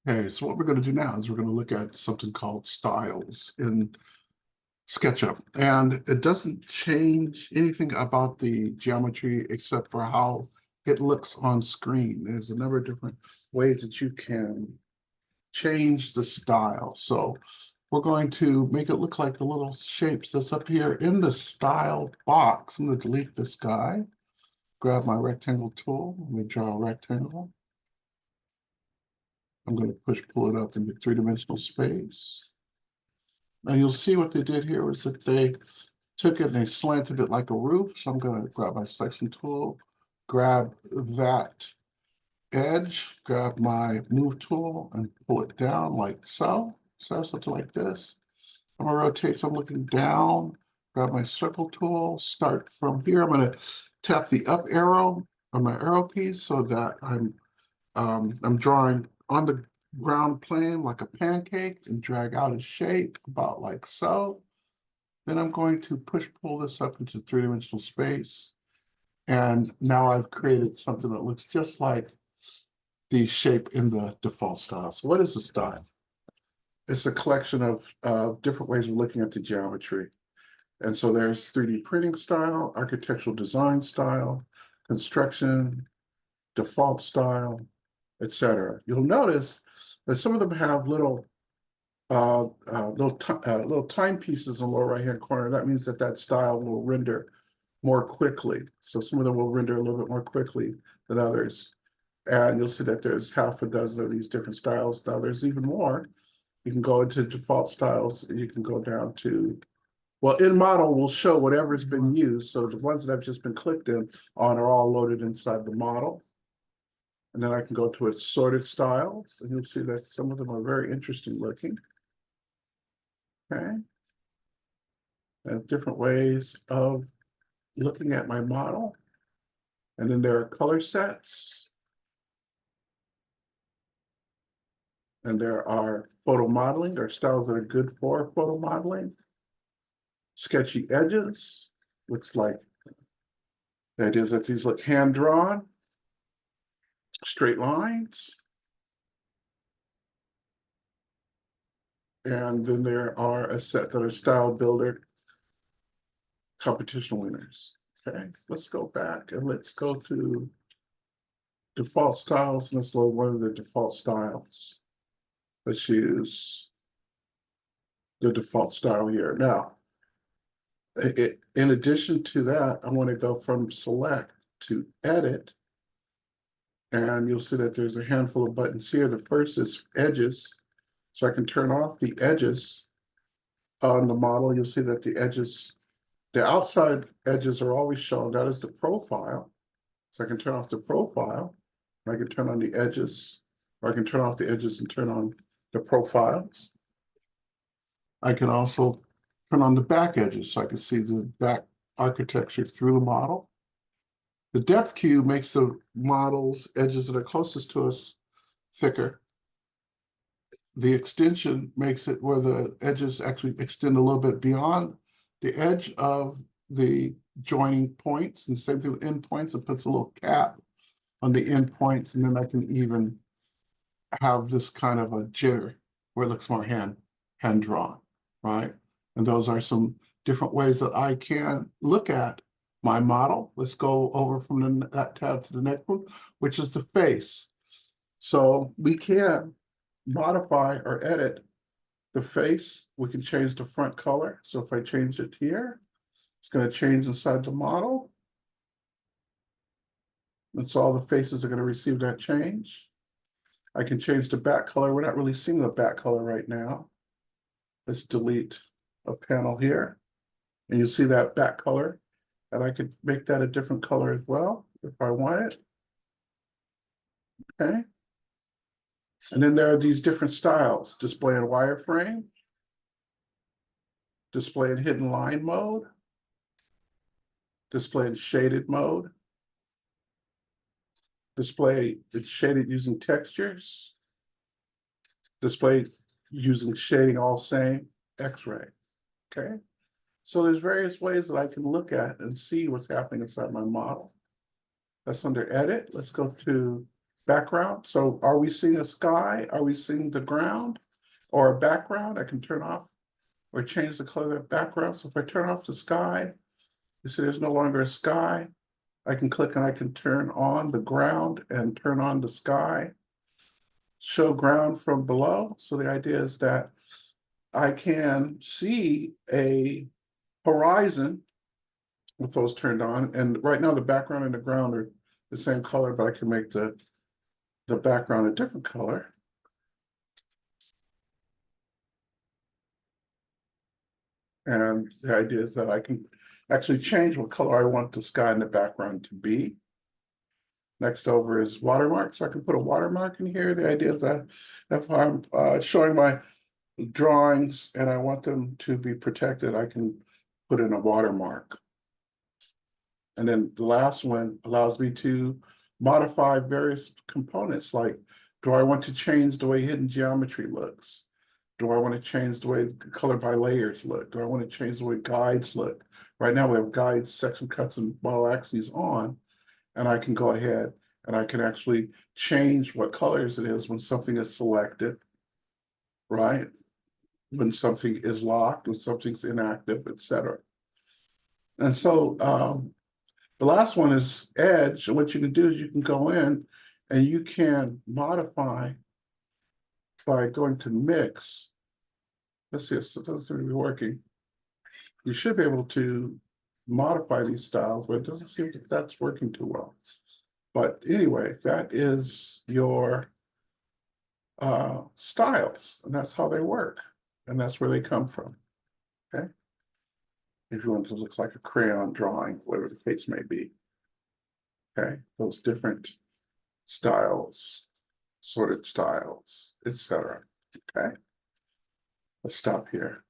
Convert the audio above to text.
Okay, so what we're going to do now is we're going to look at something called styles in SketchUp. And it doesn't change anything about the geometry except for how it looks on screen. There's a number of different ways that you can change the style. So we're going to make it look like the little shapes that's up here in the style box. I'm going to delete this guy, grab my rectangle tool, let me draw a rectangle. I'm going to pull it up into three-dimensional space. Now you'll see what they did here was that they took it and they slanted it like a roof. So I'm going to grab my selection tool, grab that edge, grab my move tool and pull it down like so. So something like this. I'm going to rotate so I'm looking down, grab my circle tool, start from here. I'm going to tap the up arrow on my arrow keys so that I'm drawing on the ground plane like a pancake and drag out a shape about like so. Then I'm going to pull this up into three-dimensional space. And now I've created something that looks just like the shape in the default style. So what is a style? It's a collection of different ways of looking at the geometry. And so there's 3D printing style, architectural design style, construction, default style, etc. You'll notice that some of them have little timepieces in the lower right-hand corner. That means that that style will render more quickly. So some of them will render a little bit more quickly than others. And you'll see that there's half a dozen of these different styles. Now there's even more. You can go into default styles and you can go down to, well, in model will show whatever's been used. So the ones that have just been clicked in on are all loaded inside the model. And then I can go to assorted styles, and you'll see that some of them are very interesting looking. Okay. And different ways of looking at my model. And then there are color sets. And there are photo modeling, or styles that are good for photo modeling. Sketchy edges, looks like the idea is that these look hand-drawn. Straight lines. And then there are a set that are style builder competition winners. Okay, let's go back and let's go to default styles. And let's load one of the default styles. Let's use the default style here. Now, in addition to that, I want to go from select to edit. And you'll see that there's a handful of buttons here. The first is edges. So I can turn off the edges on the model. You'll see that the edges, the outside edges are always shown. That is the profile. So I can turn off the profile. I can turn on the edges, or I can turn off the edges and turn on the profiles. I can also turn on the back edges so I can see the back architecture through the model. The depth cube makes the model's edges that are closest to us thicker. The extension makes it where the edges actually extend a little bit beyond the edge of the joining points. And same thing with endpoints, it puts a little cap on the endpoints, and then I can even have this kind of a jitter where it looks more hand-drawn, right? And those are some different ways that I can look at my model. Let's go over from that tab to the next one, which is the face. So we can modify or edit the face. We can change the front color. So if I change it here, it's going to change inside the model. And so all the faces are going to receive that change. I can change the back color. We're not really seeing the back color right now. Let's delete a panel here. And you see that back color. And I could make that a different color as well if I want it. Okay. And then there are these different styles: display in wireframe, display in hidden line mode, display in shaded mode, display it's shaded using textures, display using shading all same, X-ray. Okay. So there's various ways that I can look at and see what's happening inside my model. That's under edit. Let's go to background. So are we seeing a sky? Are we seeing the ground or a background? I can turn off or change the color of that background. So if I turn off the sky, you see there's no longer a sky. I can click and I can turn on the ground and turn on the sky. Show ground from below. So the idea is that I can see a horizon with those turned on. And right now the background and the ground are the same color, but I can make the background a different color. And the idea is that I can actually change what color I want the sky and the background to be. Next over is watermark. So I can put a watermark in here. The idea is that if I'm showing my drawings and I want them to be protected, I can put in a watermark. And then the last one allows me to modify various components, like, do I want to change the way hidden geometry looks? Do I want to change the way color by layers look? Do I want to change the way guides look? Right now we have guides, section cuts, and model axes on, and I can go ahead and I can actually change what colors it is when something is selected, right? When something is locked, when something's inactive, etc. And so the last one is edge. And what you can do is you can go in and you can modify by going to mix. Let's see, it doesn't seem to be working. You should be able to modify these styles, but it doesn't seem that that's working too well. But anyway, that is your styles, and that's how they work, and that's where they come from. Okay. If you want it to look like a crayon drawing, whatever the case may be. Okay, those different styles, sorted styles, etc. Okay, let's stop here.